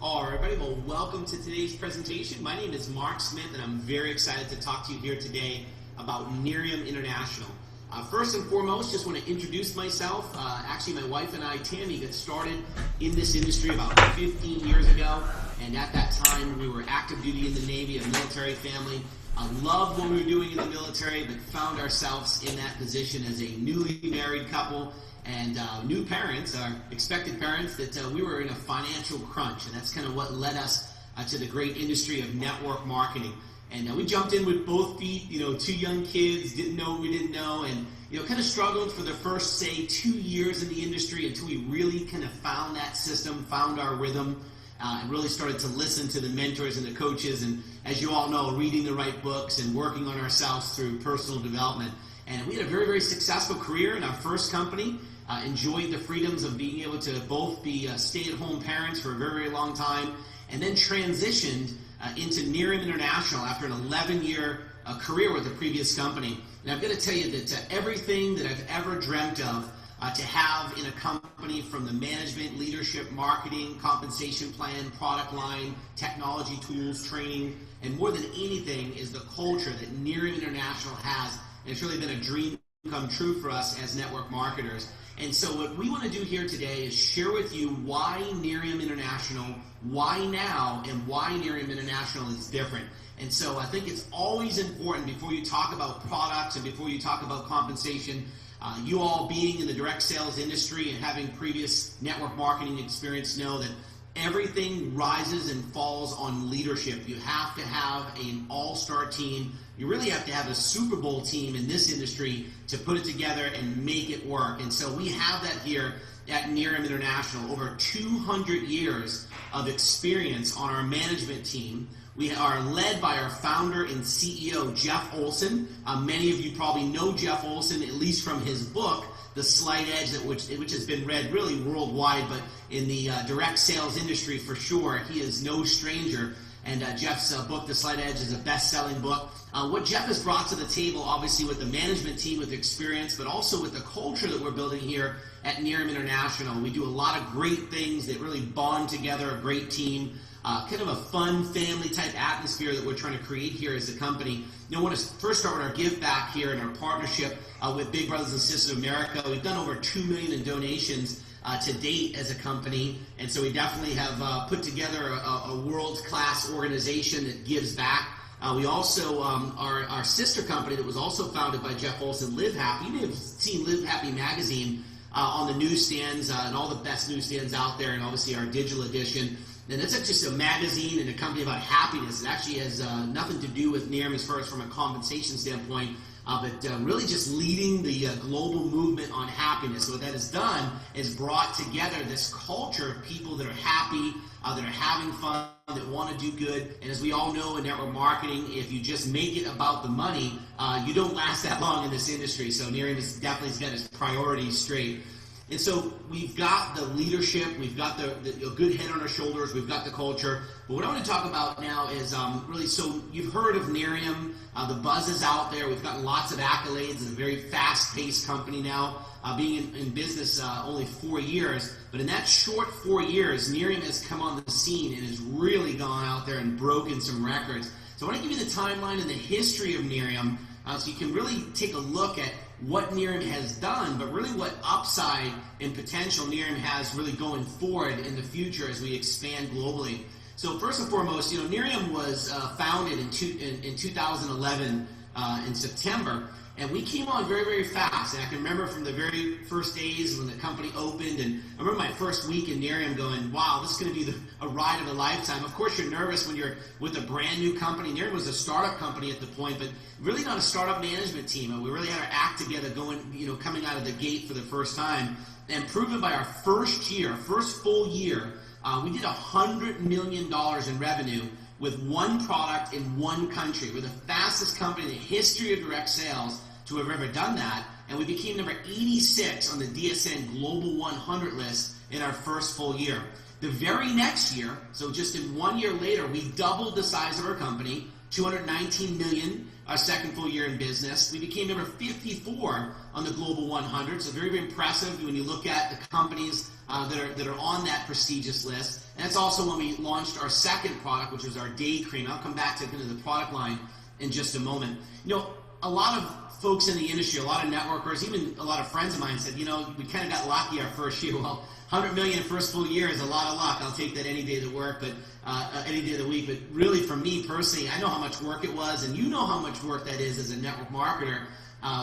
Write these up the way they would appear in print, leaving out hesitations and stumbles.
All right, everybody, well, welcome to today's presentation. My name is Mark Smith, and I'm very excited to talk to you here today about Nerium International. First and foremost, just want to introduce myself. Actually, my wife and I, Tammy, got started in this industry about 15 years ago, and at that time, we were active duty in the Navy, a military family. Loved what we were doing in the military, but found ourselves in that position as a newly married couple and new parents, our expected parents, that we were in a financial crunch, and that's kind of what led us to the great industry of network marketing. And we jumped in with both feet, two young kids, didn't know what we didn't know, and kind of struggled for the first, say, 2 years in the industry until we really kind of found that system, found our rhythm, and really started to listen to the mentors and the coaches, and as you all know, reading the right books and working on ourselves through personal development. And we had a very, very successful career in our first company. Enjoyed the freedoms of being able to both be stay-at-home parents for a very, very long time, and then transitioned into Nerium International after an 11-year career with the previous company. And I've got to tell you that everything that I've ever dreamt of to have in a company, from the management, leadership, marketing, compensation plan, product line, technology tools, training, and more than anything is the culture that Nerium International has. And it's really been a dream come true for us as network marketers. And so what we want to do here today is share with you why Nerium International, why now, and why Nerium International is different. And so I think it's always important, before you talk about products and before you talk about compensation, you all being in the direct sales industry and having previous network marketing experience know that everything rises and falls on leadership. You have to have an all-star team. You really have to have a Super Bowl team in this industry to put it together and make it work. And so we have that here at Nerium International. Over 200 years of experience on our management team. We are led by our founder and CEO, Jeff Olson. Many of you probably know Jeff Olson, at least from his book, The Slight Edge, which has been read really worldwide, but in the direct sales industry for sure, he is no stranger. And Jeff's book, The Slight Edge, is a best-selling book. What Jeff has brought to the table, obviously with the management team, with experience, but also with the culture that we're building here at Nerium International. We do a lot of great things that really bond together a great team. Kind of a fun family-type atmosphere that we're trying to create here as a company. I want to first start with our give back here and our partnership with Big Brothers and Sisters of America. We've done over $2 million in donations to date as a company, and so we definitely have put together a world-class organization that gives back. We also, our sister company that was also founded by Jeff Olson, Live Happy. You may have seen Live Happy magazine on the newsstands and all the best newsstands out there, and obviously our digital edition. And that's just a magazine and a company about happiness. It actually has nothing to do with Nerium as far as from a compensation standpoint, but really just leading the global movement on happiness. So what that has done is brought together this culture of people that are happy, that are having fun, that want to do good. And as we all know in network marketing, if you just make it about the money, you don't last that long in this industry. So Nerium has definitely got its priorities straight. And so we've got the leadership, we've got the good head on our shoulders, we've got the culture. But what I want to talk about now is really, so you've heard of Nerium, the buzz is out there, we've gotten lots of accolades. It's a very fast-paced company now, being in business only 4 years. But in that short 4 years, Nerium has come on the scene and has really gone out there and broken some records. So I want to give you the timeline and the history of Nerium, so you can really take a look at what Nerium has done, but really what upside and potential Nerium has really going forward in the future as we expand globally. So first and foremost, Nerium was founded in 2011 in September, and we came on very, very fast. And I can remember from the very first days when the company opened, and I remember my first week in Nerium going, wow, this is going to be a ride of a lifetime. Of course, you're nervous when you're with a brand new company. Nerium was a startup company at the point, but really not a startup management team. We really had our act together going, coming out of the gate for the first time, and proven by our first full year, we did $100 million in revenue with one product in one country. We're the fastest company in the history of direct sales to have ever done that, and we became number 86 on the DSN Global 100 list in our first full year. The very next year, so just in 1 year later, we doubled the size of our company, $219 million our second full year in business. We became number 54 on the Global 100, so very, very impressive when you look at the companies that are on that prestigious list. And that's also when we launched our second product, which was our day cream. I'll come back to the product line in just a moment. You know, a lot of folks in the industry, a lot of networkers, even a lot of friends of mine said, you know, we kind of got lucky our first year. Well, 100 million first full year is a lot of luck. I'll take that any day of the work, but any day of the week. But really, for me personally, I know how much work it was, and you know how much work that is as a network marketer.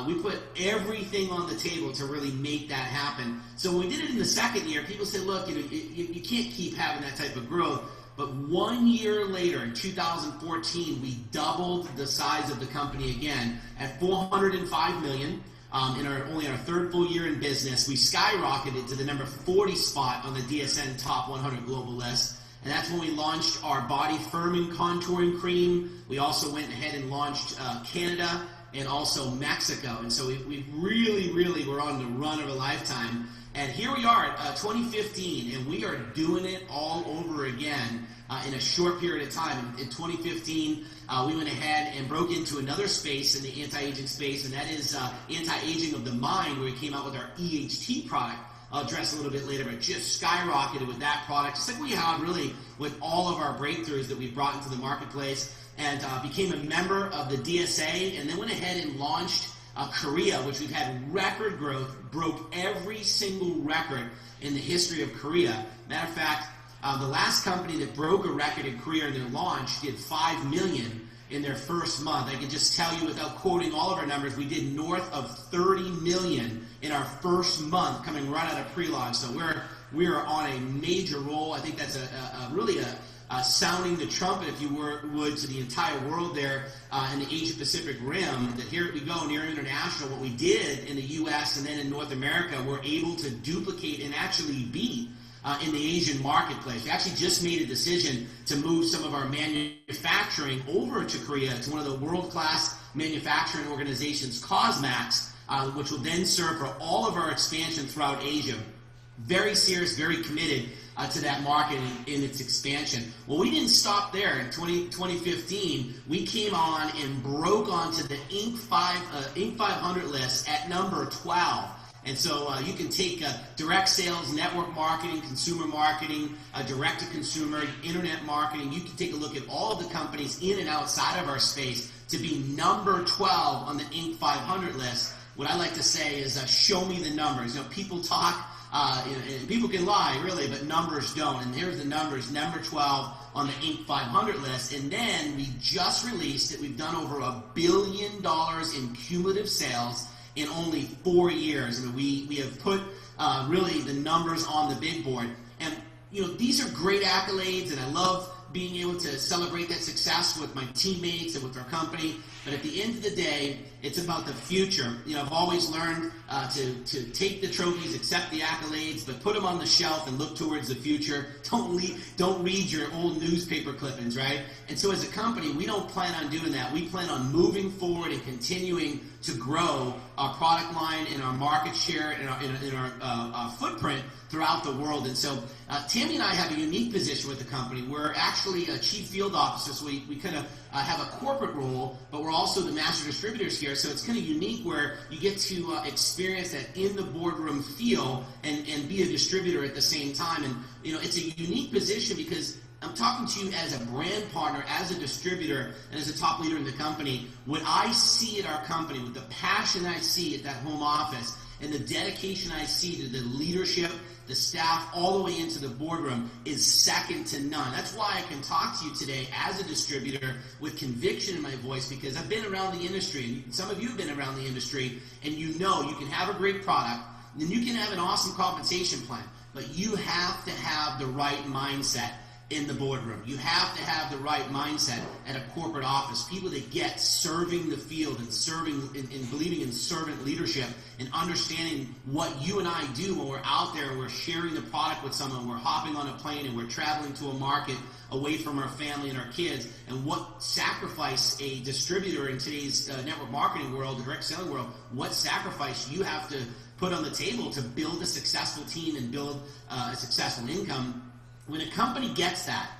We put everything on the table to really make that happen. So when we did it in the second year, people said, look, you know, you can't keep having that type of growth. But 1 year later, in 2014, we doubled the size of the company again at 405 million. Only our third full year in business, we skyrocketed to the number 40 spot on the DSN Top 100 global list. And that's when we launched our body firming contouring cream. We also went ahead and launched Canada and also Mexico. And so we really, really were on the run of a lifetime. And here we are, 2015, and we are doing it all over again in a short period of time. In 2015, we went ahead and broke into another space in the anti-aging space, and that is anti-aging of the mind, where we came out with our EHT product. I'll address a little bit later, but just skyrocketed with that product, just like we have really with all of our breakthroughs that we've brought into the marketplace, and became a member of the DSA, and then went ahead and launched Korea, which we've had record growth, broke every single record in the history of Korea. Matter of fact, the last company that broke a record in Korea in their launch did 5 million in their first month. I can just tell you without quoting all of our numbers, we did north of 30 million in our first month coming right out of pre-launch. So we're on a major roll. I think that's really sounding the trumpet, if you would, to the entire world there in the Asia Pacific rim, that here we go, Nerium International, what we did in the US and then in North America, we're able to duplicate and actually beat in the Asian marketplace. We actually just made a decision to move some of our manufacturing over to Korea, to one of the world-class manufacturing organizations, Cosmax, which will then serve for all of our expansion throughout Asia. Very serious, very committed to that market in its expansion. Well, we didn't stop there. In 2015, we came on and broke onto the Inc. 500 list at number 12. And so you can take direct sales, network marketing, consumer marketing, direct-to-consumer, internet marketing. You can take a look at all of the companies in and outside of our space to be number 12 on the Inc. 500 list. What I like to say is show me the numbers. You know, people talk, and people can lie, really, but numbers don't. And here's the numbers, number 12 on the Inc. 500 list. And then we just released that we've done over $1 billion in cumulative sales in only 4 years. I mean, we have put really the numbers on the big board. And, you know, these are great accolades, and I love being able to celebrate that success with my teammates and with our company. But at the end of the day, it's about the future. You know, I've always learned to take the trophies, accept the accolades, but put them on the shelf and look towards the future. Don't read your old newspaper clippings, right? And so as a company, we don't plan on doing that. We plan on moving forward and continuing to grow our product line and our market share and our footprint throughout the world. And so Tammy and I have a unique position with the company. We're actually a chief field officer, so we kind of have a corporate role, but we're also the master distributors here. So it's kind of unique where you get to experience that in the boardroom feel and be a distributor at the same time. And you know, it's a unique position because I'm talking to you as a brand partner, as a distributor, and as a top leader in the company. What I see at our company, with the passion I see at that home office, and the dedication I see to the leadership, the staff, all the way into the boardroom, is second to none. That's why I can talk to you today as a distributor with conviction in my voice, because I've been around the industry, and some of you have been around the industry, and you know you can have a great product, and you can have an awesome compensation plan, but you have to have the right mindset in the boardroom. You have to have the right mindset at a corporate office. People that get serving the field and serving and believing in servant leadership and understanding what you and I do when we're out there and we're sharing the product with someone, we're hopping on a plane and we're traveling to a market away from our family and our kids, and what sacrifice a distributor in today's network marketing world, the direct selling world, what sacrifice you have to put on the table to build a successful team and build a successful income. When a company gets that,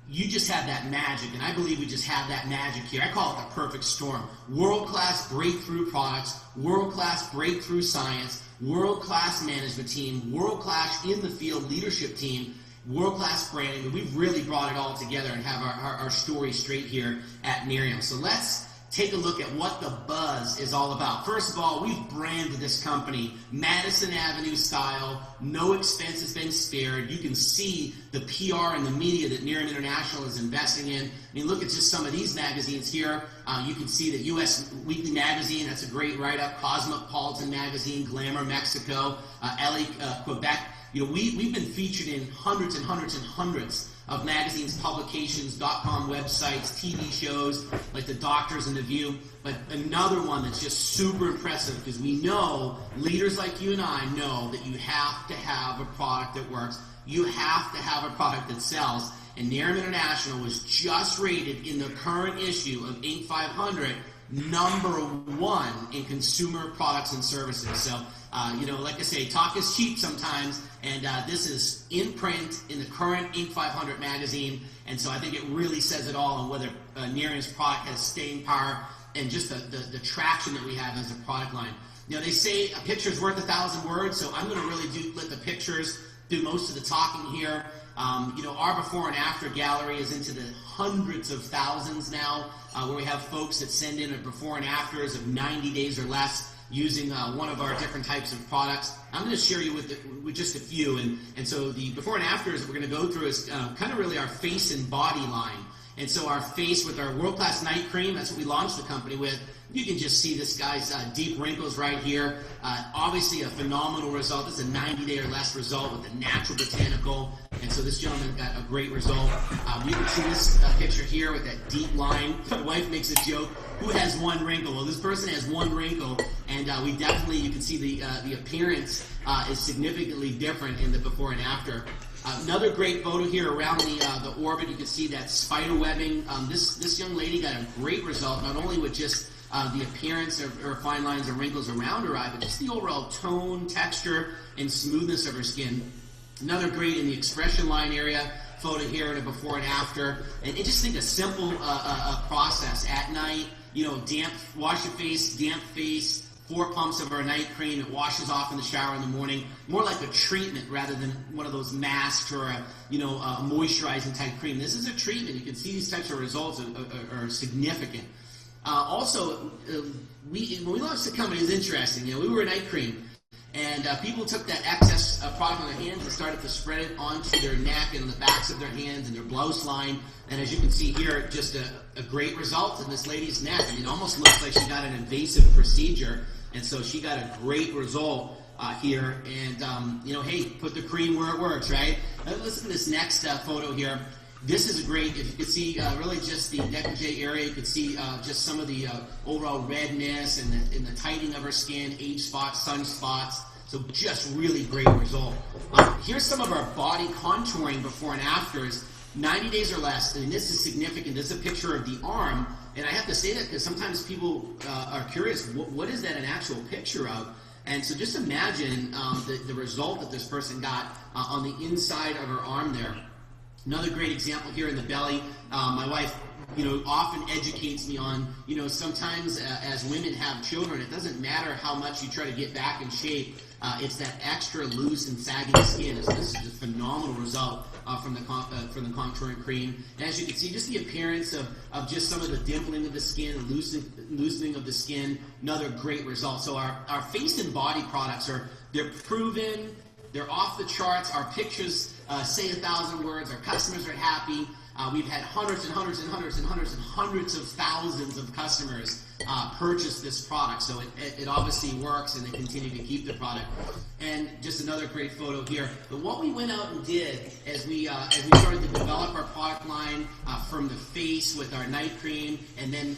you just have that magic, and I believe we just have that magic here. I call it the perfect storm. World-class breakthrough products, world-class breakthrough science, world-class management team, world-class in the field leadership team, world-class branding, and we've really brought it all together and have our story straight here at Nerium. So let's take a look at what the buzz is all about. First of all, we've branded this company Madison Avenue style. No expense has been spared. You can see the PR and the media that Nerium International is investing in. I mean, look at just some of these magazines here. You can see that U.S. Weekly Magazine, that's a great write-up. Cosmopolitan Magazine, Glamour Mexico, LA, Quebec. You know, we've been featured in hundreds and hundreds and hundreds of magazines, publications, .com websites, TV shows like The Doctors and The View. But another one that's just super impressive, because we know, leaders like you and I know, that you have to have a product that works. You have to have a product that sells. And Nerium International was just rated in the current issue of Inc. 500 #1 in consumer products and services. So, like I say, talk is cheap sometimes, and this is in print in the current Inc. 500 magazine, and so I think it really says it all on whether Nerium's product has staying power and just the traction that we have as a product line. You know, they say a picture's worth 1,000 words, so I'm going to really let the pictures do most of the talking here. Our before and after gallery is into the hundreds of thousands now, where we have folks that send in a before and afters of 90 days or less using one of our different types of products. I'm going to share you with just a few, and so the before and afters that we're going to go through is kind of really our face and body line. And so our face with our world-class night cream, that's what we launched the company with. You can just see this guy's deep wrinkles right here. Obviously a phenomenal result. This is a 90-day or less result with a natural botanical. And so this gentleman got a great result. You can see this picture here with that deep line. My wife makes a joke. Who has one wrinkle? Well, this person has one wrinkle, and we definitely, you can see the appearance is significantly different in the before and after. Another great photo here around the orbit. You can see that spider webbing. This young lady got a great result, not only with just the appearance or fine lines and wrinkles around her eye, but just the overall tone, texture, and smoothness of her skin. Another great in the expression line area photo here and a before and after. And just think a simple process at night. Damp, wash your face, damp face. 4 pumps of our night cream. It washes off in the shower in the morning. More like a treatment rather than one of those masks or a moisturizing type cream. This is a treatment. You can see these types of results are significant. Also, when we launched the company, it was interesting. We were a night cream, and people took that excess product on their hands and started to spread it onto their neck and the backs of their hands and their blouse line. And as you can see here, just a great result in this lady's neck. I mean, it almost looks like she got an invasive procedure, and so she got a great result here. And hey, put the cream where it works, right? Listen to this next photo here. This is a great, if you could see really just the décolleté area, you could see just some of the overall redness and the tightening of her skin, age spots, sun spots. So just really great result. Here's some of our body contouring before and afters, 90 days or less. And this is significant. This is a picture of the arm. And I have to say that because sometimes people are curious, what is that an actual picture of? And so just imagine the result that this person got on the inside of her arm there. Another great example here in the belly. My wife, often educates me on, sometimes as women have children, it doesn't matter how much you try to get back in shape. It's that extra loose and sagging skin. This is a phenomenal result from the contouring cream. And as you can see, just the appearance of just some of the dimpling of the skin, loosening of the skin. Another great result. So our face and body products they're proven. They're off the charts. Our pictures say 1,000 words. Our customers are happy. We've had hundreds and hundreds and hundreds and hundreds and hundreds of thousands of customers purchase this product. So it obviously works, and they continue to keep the product. And just another great photo here. But what we went out and did as we started to develop our product line from the face with our night cream, and then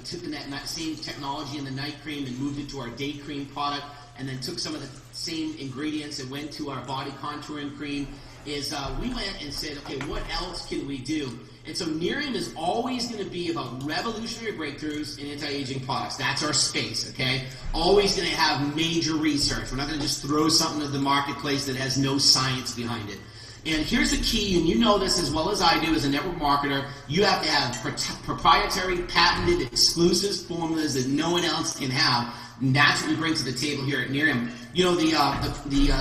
took that same technology in the night cream and moved it to our day cream product, and then took some of the same ingredients and went to our body contouring cream, is we went and said, okay, what else can we do? And so Nerium is always going to be about revolutionary breakthroughs in anti-aging products. That's our space, okay? Always going to have major research. We're not going to just throw something to the marketplace that has no science behind it. And here's the key, and you know this as well as I do as a network marketer, you have to have proprietary, patented, exclusive formulas that no one else can have. And that's what we bring to the table here at Nerium. You know, the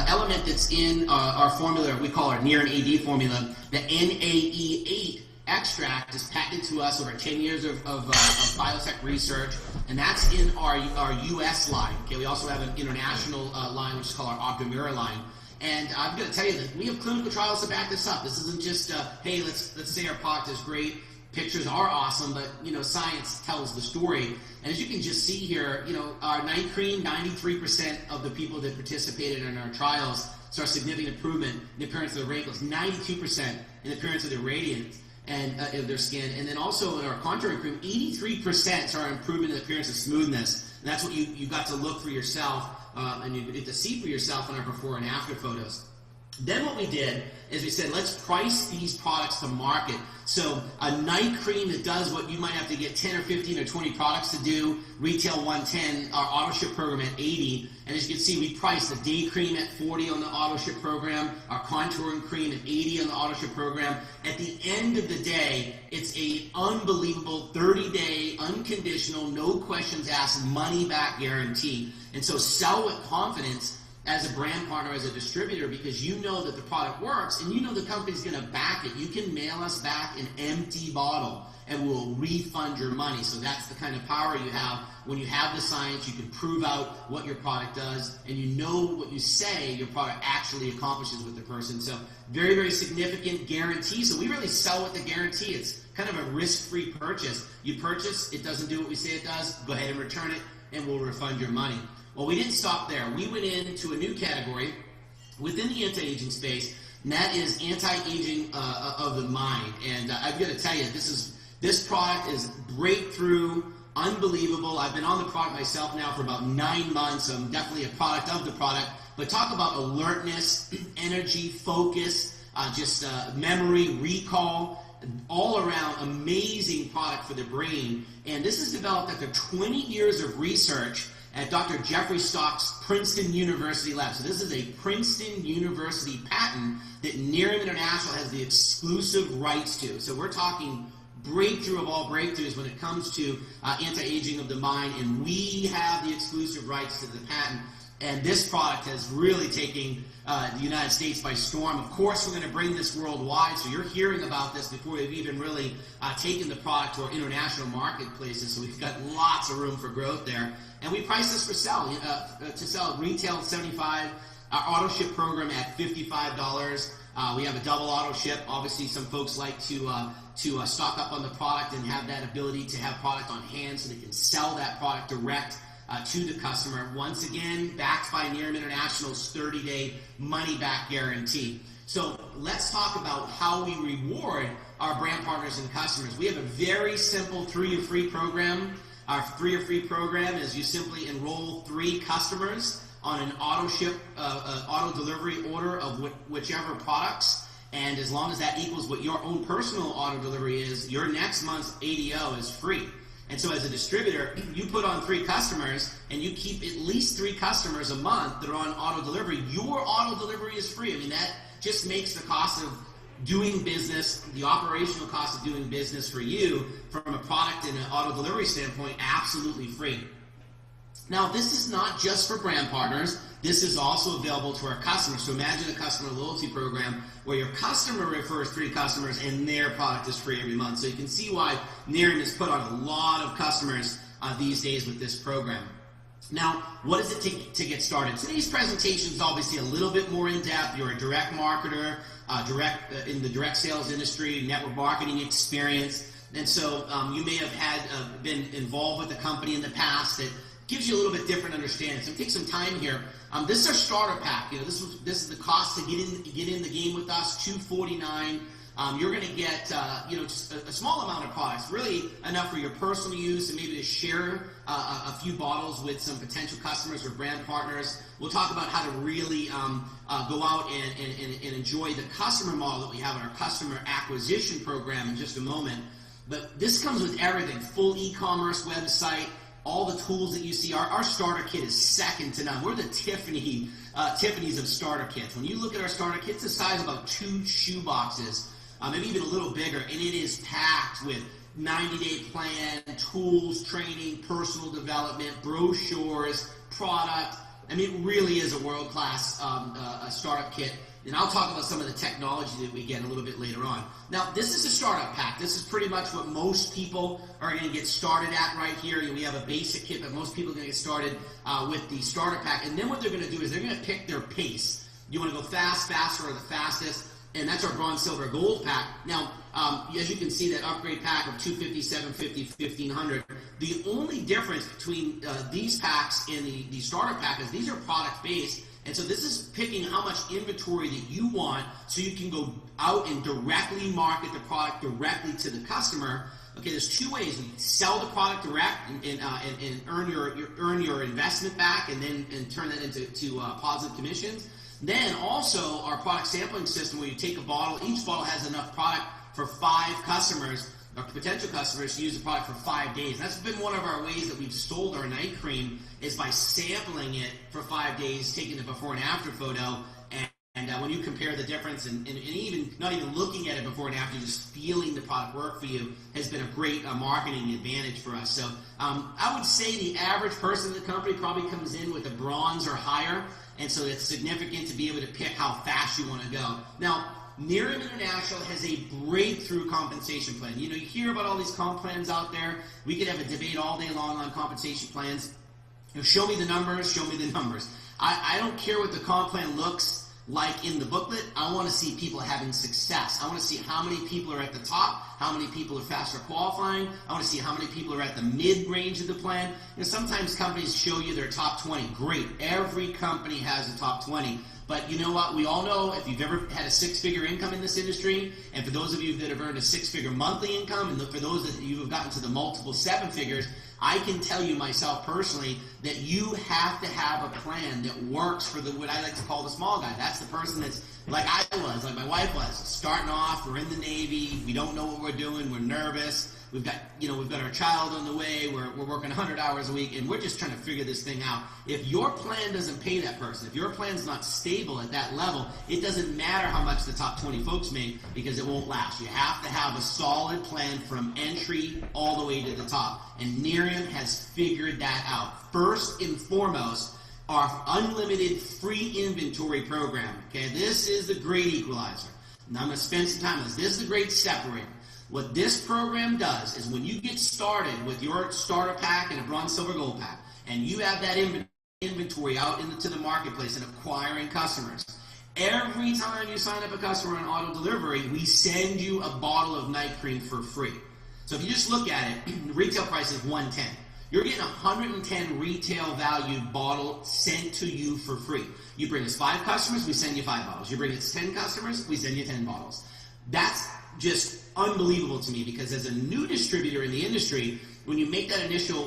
element that's in our formula, we call our Nerium AD formula, the NAE8 extract is patented to us over 10 years of biotech research, and that's in our US line. Okay, we also have an international line, which is called our Optimira line. And I'm going to tell you that we have clinical trials to back this up. This isn't just, hey, let's say our product is great, pictures are awesome, but, you know, science tells the story. And as you can just see here, you know, our night cream, 93% of the people that participated in our trials saw significant improvement in the appearance of the wrinkles, 92% in the appearance of their radiance and of their skin. And then also in our contouring cream, 83% saw improvement in the appearance of smoothness. And that's what you got to look for yourself. And you get to see for yourself in our before and after photos. Then what we did is we said, let's price these products to market. So a night cream that does what you might have to get 10 or 15 or 20 products to do, retail 110, our auto ship program at 80. And as you can see, we priced the day cream at 40 on the auto ship program, our contouring cream at 80 on the auto ship program. At the end of the day, it's a unbelievable 30-day, unconditional, no questions asked, money back guarantee. And so sell with confidence as a brand partner, as a distributor, because you know that the product works and you know the company's going to back it. You can mail us back an empty bottle and we'll refund your money. So that's the kind of power you have when you have the science. You can prove out what your product does, and you know what you say your product actually accomplishes with the person. So very, very significant guarantee. So we really sell with the guarantee. It's kind of a risk-free purchase. You purchase, it doesn't do what we say it does, go ahead and return it, and we'll refund your money. Well, we didn't stop there. We went into a new category within the anti-aging space, and that is anti-aging of the mind. And I've got to tell you, this product is breakthrough, unbelievable. I've been on the product myself now for about 9 months. I'm definitely a product of the product. But talk about alertness, energy, focus, memory, recall, all around amazing product for the brain. And this is developed after 20 years of research at Dr. Jeffrey Stock's Princeton University lab. So this is a Princeton University patent that Nerium International has the exclusive rights to. So we're talking breakthrough of all breakthroughs when it comes to anti-aging of the mind, and we have the exclusive rights to the patent. And this product has really taken the United States by storm. Of course, we're going to bring this worldwide, so you're hearing about this before we've even really taken the product to our international marketplaces. So we've got lots of room for growth there. And we price this for to sell retail at $75, our auto ship program at $55. We have a double auto ship. Obviously, some folks like to stock up on the product and have that ability to have product on hand so they can sell that product direct to the customer. Once again, backed by Nerium International's 30-day money-back guarantee. So let's talk about how we reward our brand partners and customers. We have a very simple 3-year free program. Our 3-year free program is you simply enroll 3 customers on an auto ship, auto delivery order of whichever products, and as long as that equals what your own personal auto delivery is, your next month's ADO is free. And so as a distributor, you put on 3 customers and you keep at least 3 customers a month that are on auto delivery. Your auto delivery is free. I mean, that just makes the cost of doing business, the operational cost of doing business for you from a product and an auto delivery standpoint, absolutely free. Now, this is not just for brand partners. This is also available to our customers. So imagine a customer loyalty program where your customer refers 3 customers and their product is free every month. So you can see why Nerium has put on a lot of customers these days with this program. Now, what does it take to get started? Today's presentation is obviously a little bit more in-depth. You're a direct marketer, in the direct sales industry, network marketing experience. And so you may have been involved with a company in the past that gives you a little bit different understanding. So take some time here. This is our starter pack. You know, this is the cost to get in the game with us, $249. You're going to get just a small amount of products, really enough for your personal use and maybe to share a few bottles with some potential customers or brand partners. We'll talk about how to really go out and enjoy the customer model that we have in our customer acquisition program in just a moment. But this comes with everything: full e-commerce website, all the tools that you see. Our starter kit is second to none. We're the Tiffany's of starter kits. When you look at our starter kit, it's the size of about 2 shoe boxes, maybe even a little bigger, and it is packed with 90-day plan, tools, training, personal development, brochures, product. I mean, it really is a world-class startup kit. And I'll talk about some of the technology that we get a little bit later on. Now, this is a startup pack. This is pretty much what most people are going to get started at right here. We have a basic kit, but most people are going to get started with the starter pack. And then what they're going to do is they're going to pick their pace. You want to go fast, faster, or the fastest. And that's our bronze, silver, gold pack. Now, as you can see, that upgrade pack of 250, 750, 1500. The only difference between these packs and the starter pack is these are product-based. And so this is picking how much inventory that you want so you can go out and directly market the product directly to the customer. Okay, there's 2 ways. You sell the product direct and earn your investment back and then turn that into positive commissions. Then also our product sampling system where you take a bottle, each bottle has enough product for 5 customers or potential customers to use the product for 5 days. That's been one of our ways that we've sold our night cream is by sampling it for 5 days, taking the before and after photo, and when you compare the difference and even not even looking at it before and after, just feeling the product work for you has been a great marketing advantage for us. So I would say the average person in the company probably comes in with a bronze or higher, and so it's significant to be able to pick how fast you want to go. Now, Nerium International has a breakthrough compensation plan. You know, you hear about all these comp plans out there. We could have a debate all day long on compensation plans. You know, show me the numbers, show me the numbers. I don't care what the comp plan looks like in the booklet. I want to see people having success. I want to see how many people are at the top, how many people are faster qualifying. I want to see how many people are at the mid-range of the plan. You know, sometimes companies show you their top 20. Great. Every company has a top 20. But you know what? We all know if you've ever had a 6-figure income in this industry, and for those of you that have earned a 6-figure monthly income, and for those that you have gotten to the multiple 7 figures, I can tell you myself personally that you have to have a plan that works for what I like to call the small guy. That's the person that's like I was, like my wife was, starting off, we're in the Navy, we don't know what we're doing, we're nervous. We've got our child on the way, we're working 100 hours a week, and we're just trying to figure this thing out. If your plan doesn't pay that person, if your plan's not stable at that level, it doesn't matter how much the top 20 folks make because it won't last. You have to have a solid plan from entry all the way to the top. And Nerium has figured that out. First and foremost, our unlimited free inventory program. Okay, this is the great equalizer. Now I'm going to spend some time on this. This is the great separator. What this program does is when you get started with your starter pack and a bronze, silver, gold pack, and you have that inventory out into the marketplace and acquiring customers, every time you sign up a customer on auto delivery, we send you a bottle of night cream for free. So if you just look at it, the retail price is $110. You're getting a $110 retail valued bottle sent to you for free. You bring us 5 customers, we send you 5 bottles. You bring us 10 customers, we send you 10 bottles. That's just unbelievable to me because as a new distributor in the industry, when you make that initial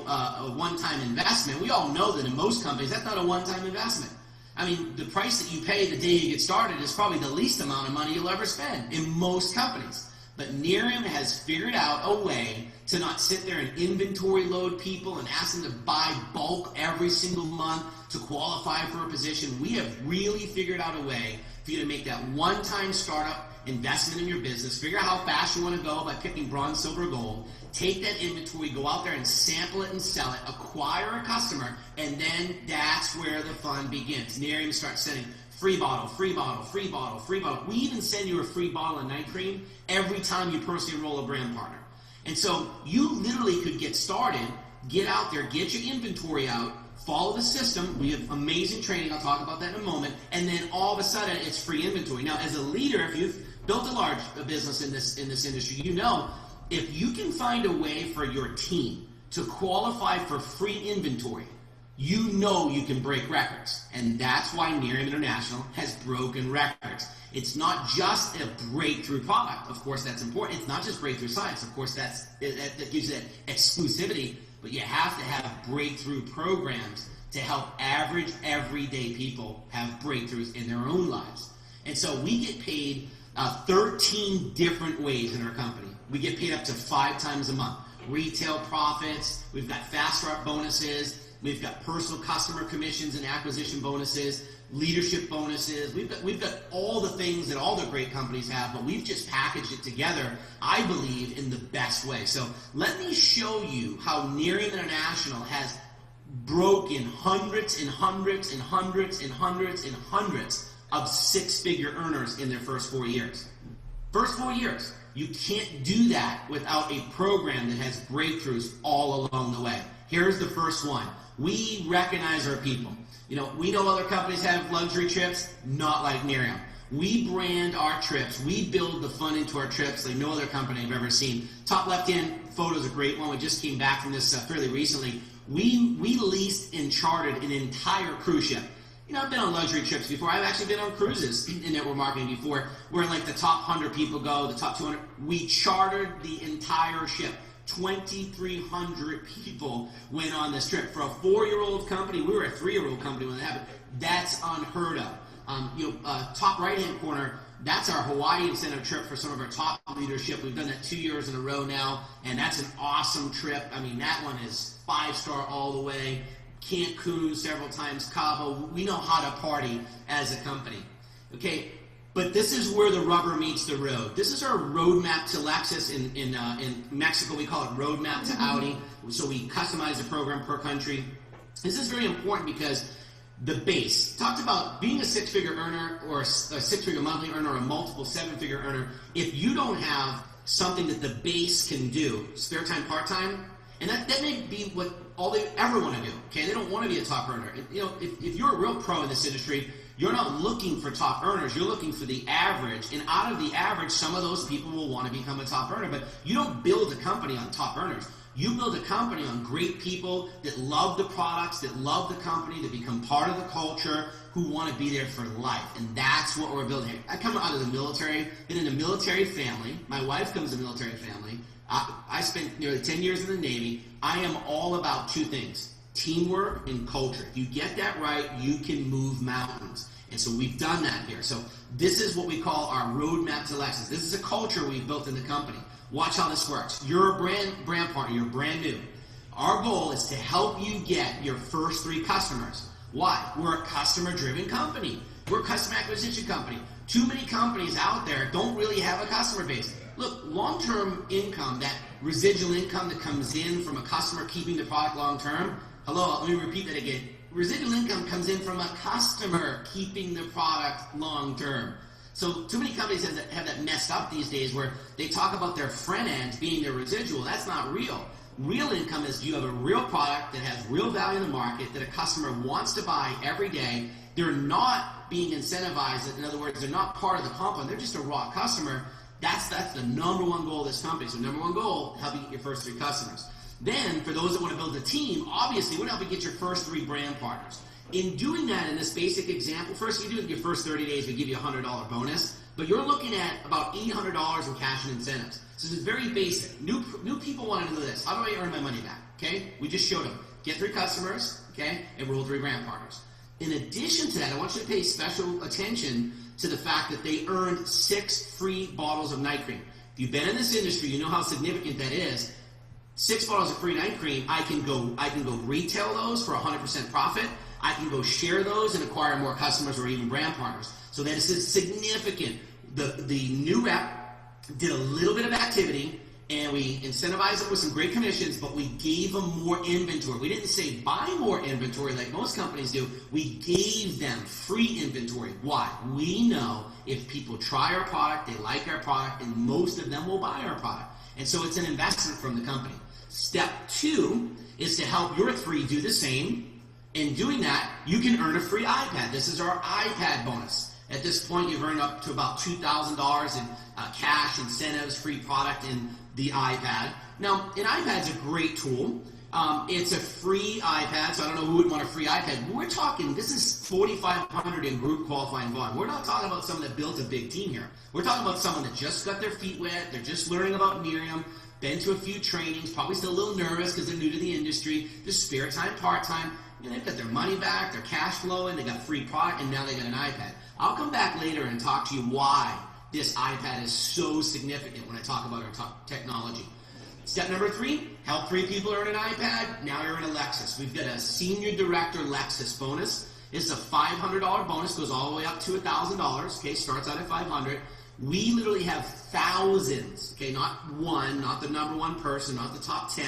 one-time investment, we all know that in most companies, that's not a one-time investment. I mean, the price that you pay the day you get started is probably the least amount of money you'll ever spend in most companies. But Nerium has figured out a way to not sit there and inventory load people and ask them to buy bulk every single month to qualify for a position. We have really figured out a way for you to make that one-time startup investment in your business, figure out how fast you want to go by picking bronze, silver, gold, take that inventory, go out there and sample it and sell it, acquire a customer, and then that's where the fun begins. Nerium starts sending free bottle, free bottle, free bottle, free bottle. We even send you a free bottle of night cream every time you personally enroll a brand partner. And so you literally could get started, get out there, get your inventory out, follow the system. We have amazing training. I'll talk about that in a moment. And then all of a sudden, it's free inventory. Now, as a leader, if you've built a large business in this industry, you know if you can find a way for your team to qualify for free inventory, you know you can break records. And that's why Nerium International has broken records. It's not just a breakthrough product. Of course, that's important. It's not just breakthrough science. Of course, that gives you that exclusivity. But you have to have breakthrough programs to help average, everyday people have breakthroughs in their own lives. And so we get paid 13 different ways in our company. We get paid up to 5 times a month. retail profits. We've got fast start bonuses. We've got personal customer commissions and acquisition bonuses, leadership bonuses. We've got all the things that all the great companies have, but we've just packaged it together, I believe, in the best way. So let me show you how Nerium International has broken hundreds and hundreds and hundreds and hundreds and hundreds of six-figure earners in their first 4 years. First 4 years. You can't do that without a program that has breakthroughs all along the way. Here's the first one. We recognize our people. You know, we know other companies have luxury trips, not like Nerium. We brand our trips. We build the fun into our trips like no other company I've ever seen. Top left-hand photo is a great one. We just came back from this fairly recently. We leased and chartered an entire cruise ship. You know, I've been on luxury trips before. I've actually been on cruises in network marketing before, where like the top 100 people go, the top 200. We chartered the entire ship. 2,300 people went on this trip. For a 4-year-old company, we were a 3-year-old company when it happened. That's unheard of. Top right-hand corner, that's our Hawaii incentive trip for some of our top leadership. We've done that 2 years in a row now, and that's an awesome trip. I mean, that one is 5-star all the way. Cancun several times, Cabo. We know how to party as a company. Okay, but this is where the rubber meets the road. This is our roadmap to Lexus. In Mexico, we call it roadmap to Audi. So we customize the program per country. This is very important because the base. Talked about being a six-figure earner or a six-figure monthly earner or a multiple seven-figure earner. If you don't have something that the base can do, spare time, part-time, and that may be what all they ever want to do. Okay, they don't want to be a top earner. You know, if you're a real pro in this industry, you're not looking for top earners. You're looking for the average, and out of the average, some of those people will want to become a top earner. But you don't build a company on top earners. You build a company on great people that love the products, that love the company, that become part of the culture, who want to be there for life. And that's what we're building. I come out of the military, been in a military family. My wife comes from a military family. I spent nearly 10 years in the Navy. I am all about two things: teamwork and culture. If you get that right, you can move mountains. And so we've done that here. So this is what we call our roadmap to Lexus. This is a culture we've built in the company. Watch how this works. You're a brand partner. You're brand new. Our goal is to help you get your first 3 customers. Why? We're a customer-driven company. We're a customer acquisition company. Too many companies out there don't really have a customer base. Look, long-term income, that residual income that comes in from a customer keeping the product long-term, hello, let me repeat that again. Residual income comes in from a customer keeping the product long-term. So too many companies have that messed up these days where they talk about their front end being their residual. That's not real. Real income is you have a real product that has real value in the market that a customer wants to buy every day. They're not being incentivized. In other words, they're not part of the pump, and they're just a raw customer. That's the number one goal of this company. So number one goal, help you get your first 3 customers. Then, for those that want to build a team, obviously, we're going to help you get your first 3 brand partners. In doing that, in this basic example, first you do it in your first 30 days, we give you a $100 bonus, but you're looking at about $800 in cash and incentives. So this is very basic. New people want to know this. How do I earn my money back? Okay, we just showed them. Get 3 customers, okay, and roll 3 brand partners. In addition to that, I want you to pay special attention to the fact that they earned 6 free bottles of night cream. If you've been in this industry, you know how significant that is. 6 bottles of free night cream, I can go retail those for 100% profit. I can go share those and acquire more customers or even brand partners. So that is significant. The new rep did a little bit of activity, and we incentivized them with some great commissions, but we gave them more inventory. We didn't say buy more inventory like most companies do. We gave them free inventory. Why? We know if people try our product, they like our product, and most of them will buy our product. And so it's an investment from the company. Step 2 is to help your 3 do the same. In doing that, you can earn a free iPad. This is our iPad bonus. At this point, you've earned up to about $2,000 in cash, incentives, free product in the iPad. Now, an iPad's a great tool. It's a free iPad, so I don't know who would want a free iPad. We're talking, this is 4,500 in group qualifying volume. We're not talking about someone that built a big team here. We're talking about someone that just got their feet wet, they're just learning about Nerium, been to a few trainings, probably still a little nervous because they're new to the industry, just spare time, part-time. You know, they've got their money back, their cash flowing, they got free product, and now they got an iPad. I'll come back later and talk to you why this iPad is so significant when I talk about our technology. Step number 3, help 3 people earn an iPad. Now you're in a Lexus. We've got a Senior Director Lexus bonus. It's a $500 bonus, goes all the way up to $1,000. Okay, starts out at $500. We literally have thousands, okay, not one, not the number 1 person, not the top 10,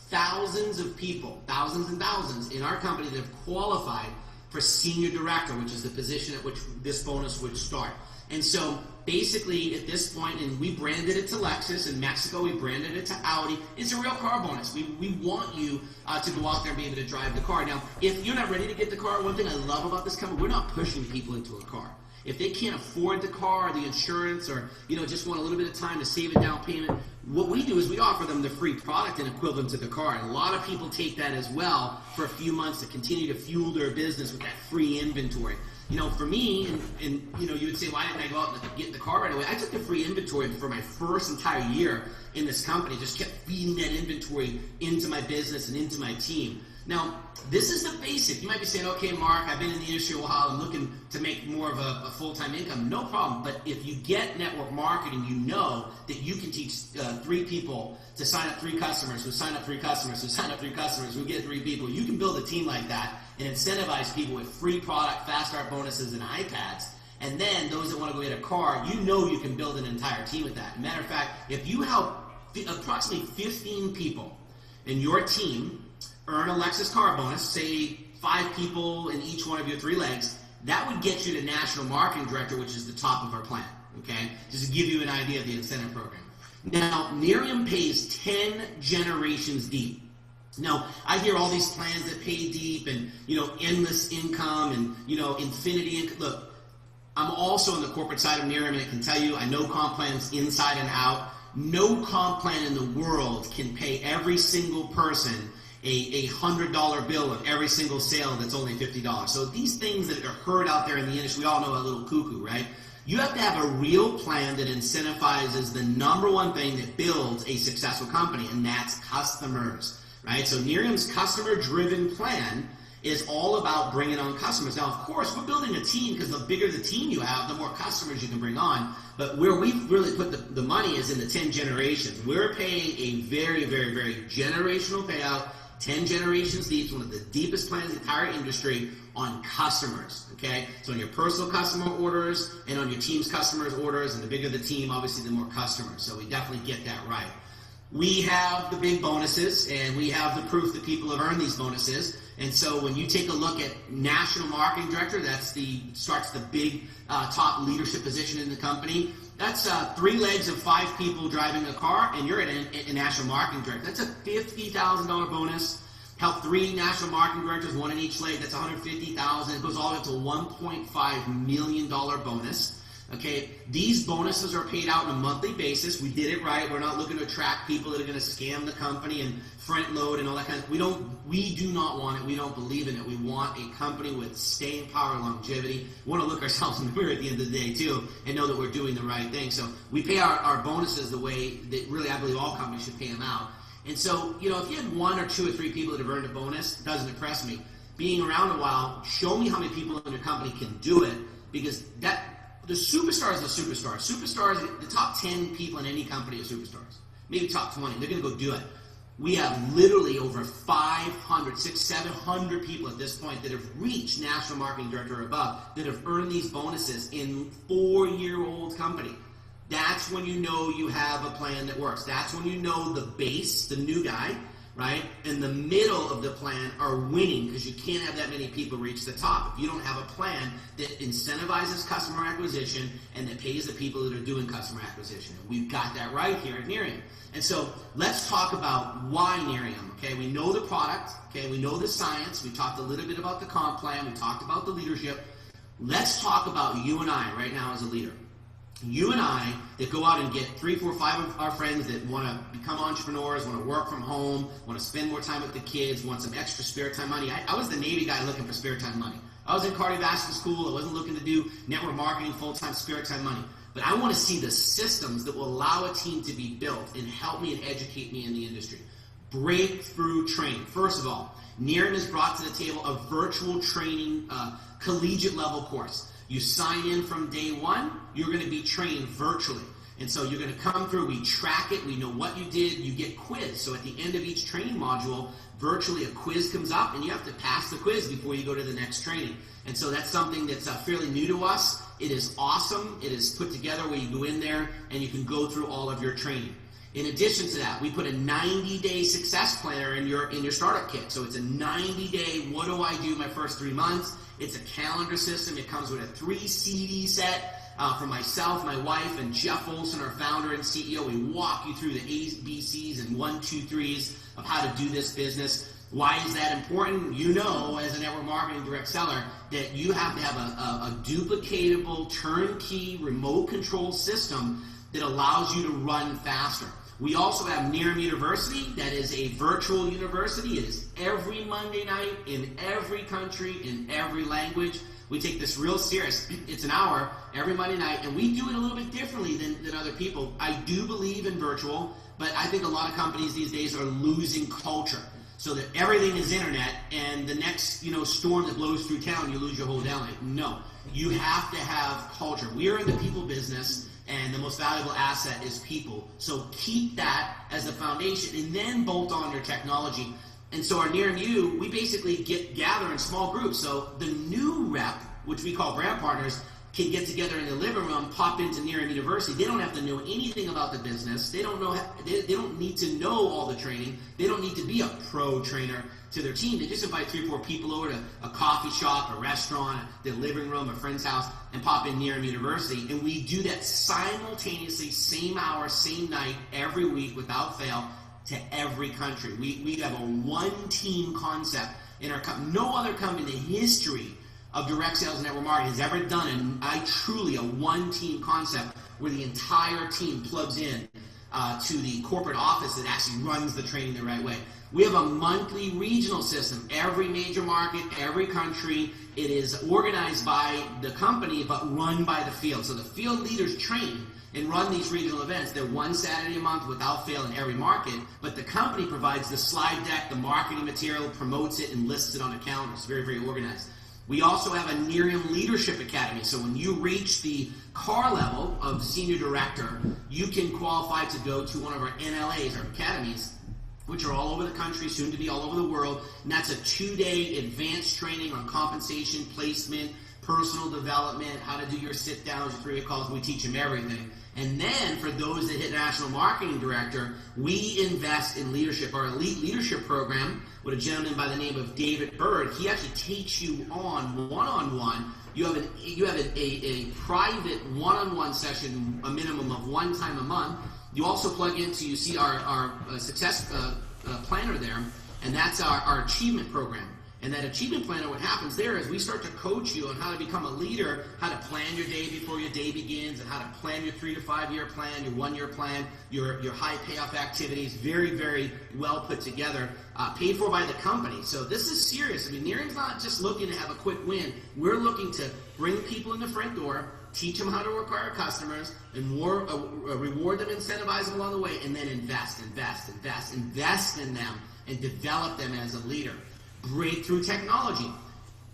thousands of people, thousands and thousands in our company that have qualified for Senior Director, which is the position at which this bonus would start. And so basically at this point, and we branded it to Lexus. In Mexico, we branded it to Audi. It's a real car bonus. We want you to go out there and be able to drive the car. Now, if you're not ready to get the car, one thing I love about this company, we're not pushing people into a car. If they can't afford the car, the insurance, or just want a little bit of time to save a down payment, what we do is we offer them the free product and equivalent to the car. And a lot of people take that as well for a few months to continue to fuel their business with that free inventory. For me, and you would say, why didn't I go out and get the car right away? I took the free inventory for my first entire year in this company, just kept feeding that inventory into my business and into my team. Now, this is the basic. You might be saying, okay, Mark, I've been in the industry a while. I'm looking to make more of a full-time income. No problem. But if you get network marketing, you know that you can teach 3 people to sign up 3 customers, who sign up 3 customers, who sign up 3 customers, who get 3 people. You can build a team like that and incentivize people with free product, fast start bonuses, and iPads. And then those that want to go get a car, you can build an entire team with that. Matter of fact, if you help approximately 15 people in your team earn a Lexus car bonus, say 5 people in each one of your 3 legs, that would get you to National Marketing Director, which is the top of our plan, okay? Just to give you an idea of the incentive program. Now, Nerium pays 10 generations deep. Now, I hear all these plans that pay deep and, endless income and, infinity income. Look, I'm also on the corporate side of Nerium, and I can tell you, I know comp plans inside and out. No comp plan in the world can pay every single person a $100 bill of every single sale that's only $50. So these things that are heard out there in the industry, we all know a little cuckoo, right? You have to have a real plan that incentivizes the number 1 thing that builds a successful company, and that's customers, right? So Nerium's customer-driven plan is all about bringing on customers. Now, of course, we're building a team because the bigger the team you have, the more customers you can bring on. But where we've really put the money is in the 10 generations. We're paying a very, very, very generational payout, 10 generations deep, one of the deepest plans in the entire industry on customers, okay? So on your personal customer orders and on your team's customers orders, and the bigger the team, obviously, the more customers. So we definitely get that right. We have the big bonuses, and we have the proof that people have earned these bonuses. And so when you take a look at National Marketing Director, starts the big top leadership position in the company. That's 3 legs of 5 people driving a car, and you're at a National Marketing Director. That's a $50,000 bonus. Help 3 National Marketing Directors, 1 in each leg. That's $150,000. It goes all the way up to a $1.5 million bonus. Okay, these bonuses are paid out on a monthly basis. We did it right. We're not looking to attract people that are going to scam the company and front load and all that kind of. We do not want it. We don't believe in it. We want a company with staying power, longevity. We want to look ourselves in the mirror at the end of the day too, and know that we're doing the right thing. So we pay our bonuses the way that really I believe all companies should pay them out. And so if you had 1 or 2 or 3 people that have earned a bonus, it doesn't impress me. Being around a while, show me how many people in your company can do it, because the superstar is the superstar. Superstars, the top 10 people in any company are superstars. Maybe top 20. They're going to go do it. We have literally over 500, 600, 700 people at this point that have reached National Marketing Director or above that have earned these bonuses in 4-year-old company. That's when you know you have a plan that works. That's when you know the base, the new guy, right, and the middle of the plan are winning, because you can't have that many people reach the top if you don't have a plan that incentivizes customer acquisition and that pays the people that are doing customer acquisition. And we've got that right here at Nerium. And so let's talk about why Nerium. Okay, we know the product. Okay, we know the science. We talked a little bit about the comp plan. We talked about the leadership. Let's talk about you and I right now as a leader. You and I that go out and get 3, 4, 5 of our friends that want to become entrepreneurs, want to work from home, want to spend more time with the kids, want some extra spare time money. I was the Navy guy looking for spare time money. I was in cardiovascular school. I wasn't looking to do network marketing, full-time spare time money. But I want to see the systems that will allow a team to be built and help me and educate me in the industry. Breakthrough training. First of all, Nerium has brought to the table a virtual training collegiate level course. You sign in from day 1, you're going to be trained virtually. And so you're going to come through, we track it, we know what you did, you get quizzed. So at the end of each training module, virtually a quiz comes up and you have to pass the quiz before you go to the next training. And so that's something that's fairly new to us. It is awesome. It is put together where you go in there and you can go through all of your training. In addition to that, we put a 90-day success planner in your startup kit. So it's a 90-day, what do I do my first 3 months? It's a calendar system. It comes with a 3 CD set. For myself, my wife, and Jeff Olson, our founder and CEO, we walk you through the A's, B, C's, and 1, 2, 3s of how to do this business. Why is that important? You know, as a network marketing direct seller, that you have to have a duplicatable, turnkey, remote control system that allows you to run faster. We also have Nerium University. That is a virtual university. It is every Monday night in every country, in every language. We take this real serious. It's an hour every Monday night, and we do it a little bit differently than other people. I do believe in virtual, but I think a lot of companies these days are losing culture. So that everything is internet, and the next storm that blows through town, you lose your whole downline. No, you have to have culture. We are in the people business, and the most valuable asset is people. So keep that as the foundation, and then bolt on your technology. And so our Nerium U, we basically gather in small groups. So the new rep, which we call brand partners, can get together in the living room, pop into Nerium University. They don't have to know anything about the business. They don't know. They don't need to know all the training. They don't need to be a pro trainer to their team. They just invite 3 or 4 people over to a coffee shop, a restaurant, their living room, a friend's house, and pop in Nerium University. And we do that simultaneously, same hour, same night, every week, without fail, to every country. We have a one-team concept in our company. No other company in the history of direct sales and network marketing has ever done a one-team concept where the entire team plugs in to the corporate office that actually runs the training the right way. We have a monthly regional system. Every major market, every country, it is organized by the company but run by the field. So the field leaders train and run these regional events. They're one Saturday a month without fail in every market, but the company provides the slide deck, the marketing material, promotes it, and lists it on a calendar. It's very, very organized. We also have a Nerium Leadership Academy. So when you reach the car level of senior director, you can qualify to go to one of our NLAs, our academies, which are all over the country, soon to be all over the world. And that's a 2-day advanced training on compensation, placement, personal development, how to do your sit-downs, your 3-way calls. We teach them everything. And then for those that hit National Marketing Director, we invest in leadership. Our Elite Leadership Program with a gentleman by the name of David Bird, he actually takes you on one-on-one. You have a private one-on-one session, a minimum of 1 time a month. You also plug into, you see our success planner there, and that's our achievement program. And that achievement planner, what happens there is we start to coach you on how to become a leader, how to plan your day before your day begins, and how to plan your 3 to 5 year plan, your 1-year plan, your high payoff activities. Very, very well put together, paid for by the company. So this is serious. I mean, Nerium's not just looking to have a quick win. We're looking to bring people in the front door, teach them how to work with our customers, and reward them, incentivize them along the way, and then invest in them, and develop them as a leader. Breakthrough technology.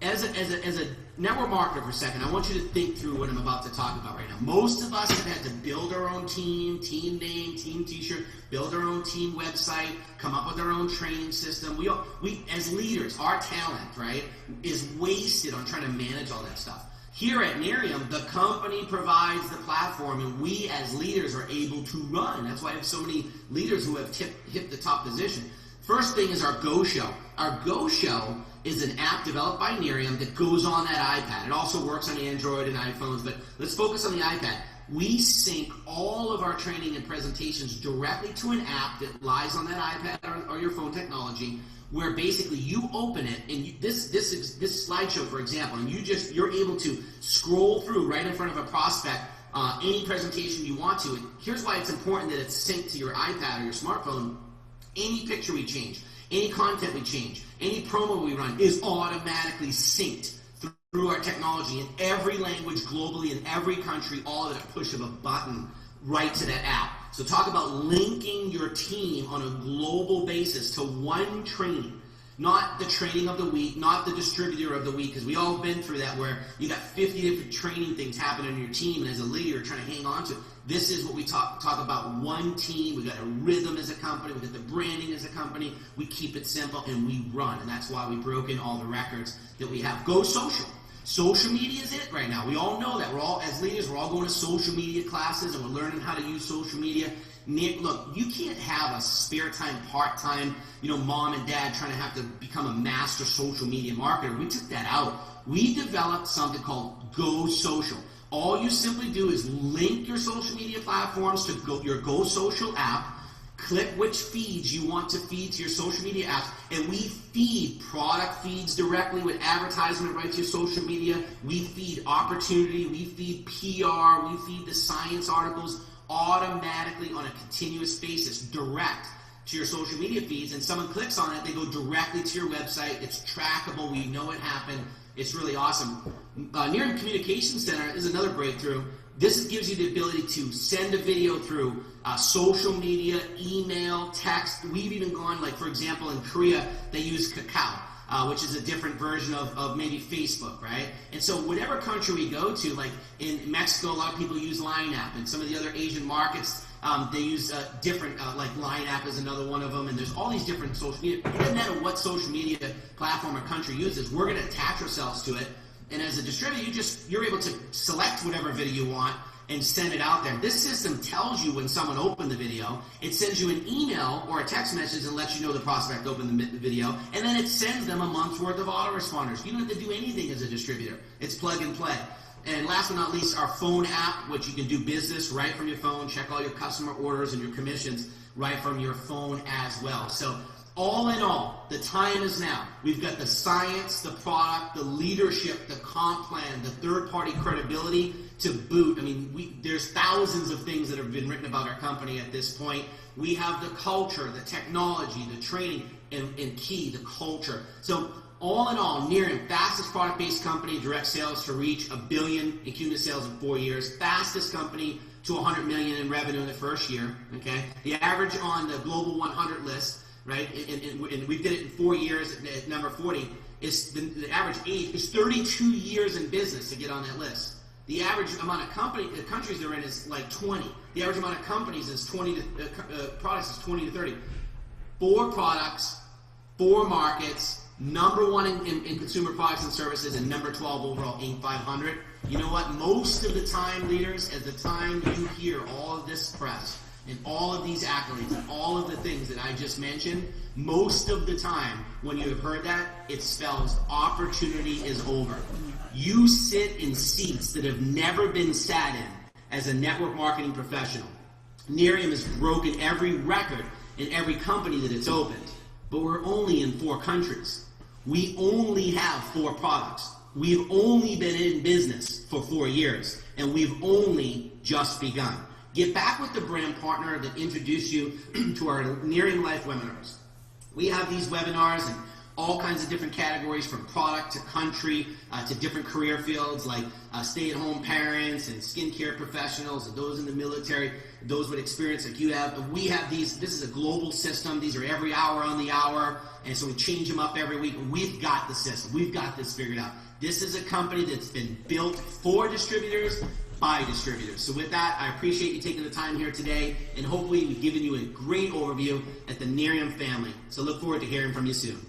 As a network marketer for a second, I want you to think through what I'm about to talk about right now. Most of us have had to build our own team name, team t-shirt, build our own team website, come up with our own training system. We as leaders, our talent, right, is wasted on trying to manage all that stuff. Here at Nerium, the company provides the platform, and we as leaders are able to run. That's why I have so many leaders who have hit the top position. First thing is our Go Show. Our Go Show is an app developed by Nerium that goes on that iPad. It also works on Android and iPhones, but let's focus on the iPad. We sync all of our training and presentations directly to an app that lies on that iPad or your phone technology, where basically you open it, and this slideshow, for example, and you're able to scroll through right in front of a prospect any presentation you want to. And here's why it's important that it's synced to your iPad or your smartphone. Any picture we change, any content we change, any promo we run is automatically synced through our technology in every language globally, in every country, all at a push of a button right to that app. So talk about linking your team on a global basis to one training. Not the training of the week, not the distributor of the week, because we all been through that where you got 50 different training things happening in your team, and as a leader, you're trying to hang on to. This is what we talk about, one team. We got a rhythm as a company. We got the branding as a company. We keep it simple, and we run, and that's why we broke in all the records that we have. Go social. Social media is it right now. We all know that. We're all, as leaders, we're all going to social media classes, and we're learning how to use social media. Look, you can't have a spare time, part-time, mom and dad trying to have to become a master social media marketer. We took that out. We developed something called Go Social. All you simply do is link your social media platforms to your Go Social app, click which feeds you want to feed to your social media apps, and we feed product feeds directly with advertisement right to your social media. We feed opportunity, we feed PR, we feed the science articles automatically on a continuous basis, direct to your social media feeds, and someone clicks on it, they go directly to your website. It's trackable. We know it happened. It's really awesome. Nerium Communication Center is another breakthrough. This gives you the ability to send a video through social media, email, text. We've even gone, like, for example, in Korea, they use Kakao, which is a different version of maybe Facebook, right? And so whatever country we go to, like in Mexico, a lot of people use Line App, and some of the other Asian markets, they use different, like Line App is another one of them, and there's all these different social media. It doesn't matter what social media platform or country uses, we're going to attach ourselves to it. And as a distributor, you're able to select whatever video you want and send it out there. This system tells you when someone opened the video. It sends you an email or a text message and lets you know the prospect opened the video, and then it sends them a month's worth of autoresponders. You don't have to do anything as a distributor. It's plug and play. And last but not least, our phone app, which you can do business right from your phone, check all your customer orders and your commissions right from your phone as well. So all in all, the time is now. We've got the science, the product, the leadership, the comp plan, the third-party credibility to boot. I mean, there's thousands of things that have been written about our company at this point. We have the culture, the technology, the training, and key, the culture. So all in all, Nerium, fastest product-based company, direct sales to reach $1 billion in cumulative sales in 4 years. Fastest company to $100 million in revenue in the first year. Okay, the average on the Global 100 list, right? And we did it in 4 years at number 40. Is the average age is 32 years in business to get on that list. The average amount of countries they're in is like 20. The average amount of companies is 20 to products is 20 to 30. 4 products, 4 markets. Number 1 in consumer products and services, and number 12 overall, Inc. 500. You know what? Most of the time, leaders, at the time you hear all of this press and all of these accolades and all of the things that I just mentioned, most of the time when you have heard that, it spells opportunity is over. You sit in seats that have never been sat in as a network marketing professional. Nerium has broken every record in every company that it's opened, but we're only in 4 countries. We only have 4 products. We've only been in business for 4 years, and we've only just begun. Get back with the brand partner that introduced you to our Nerium Life webinars. We have these webinars in all kinds of different categories, from product to country to different career fields like stay-at-home parents and skincare professionals and those in the military, those with experience like you have. And we have these. This is a global system. These are every hour on the hour, and so we change them up every week. We've got the system. We've got this figured out. This is a company that's been built for distributors, by distributors. So with that, I appreciate you taking the time here today, and hopefully we've given you a great overview at the Nerium family. So look forward to hearing from you soon.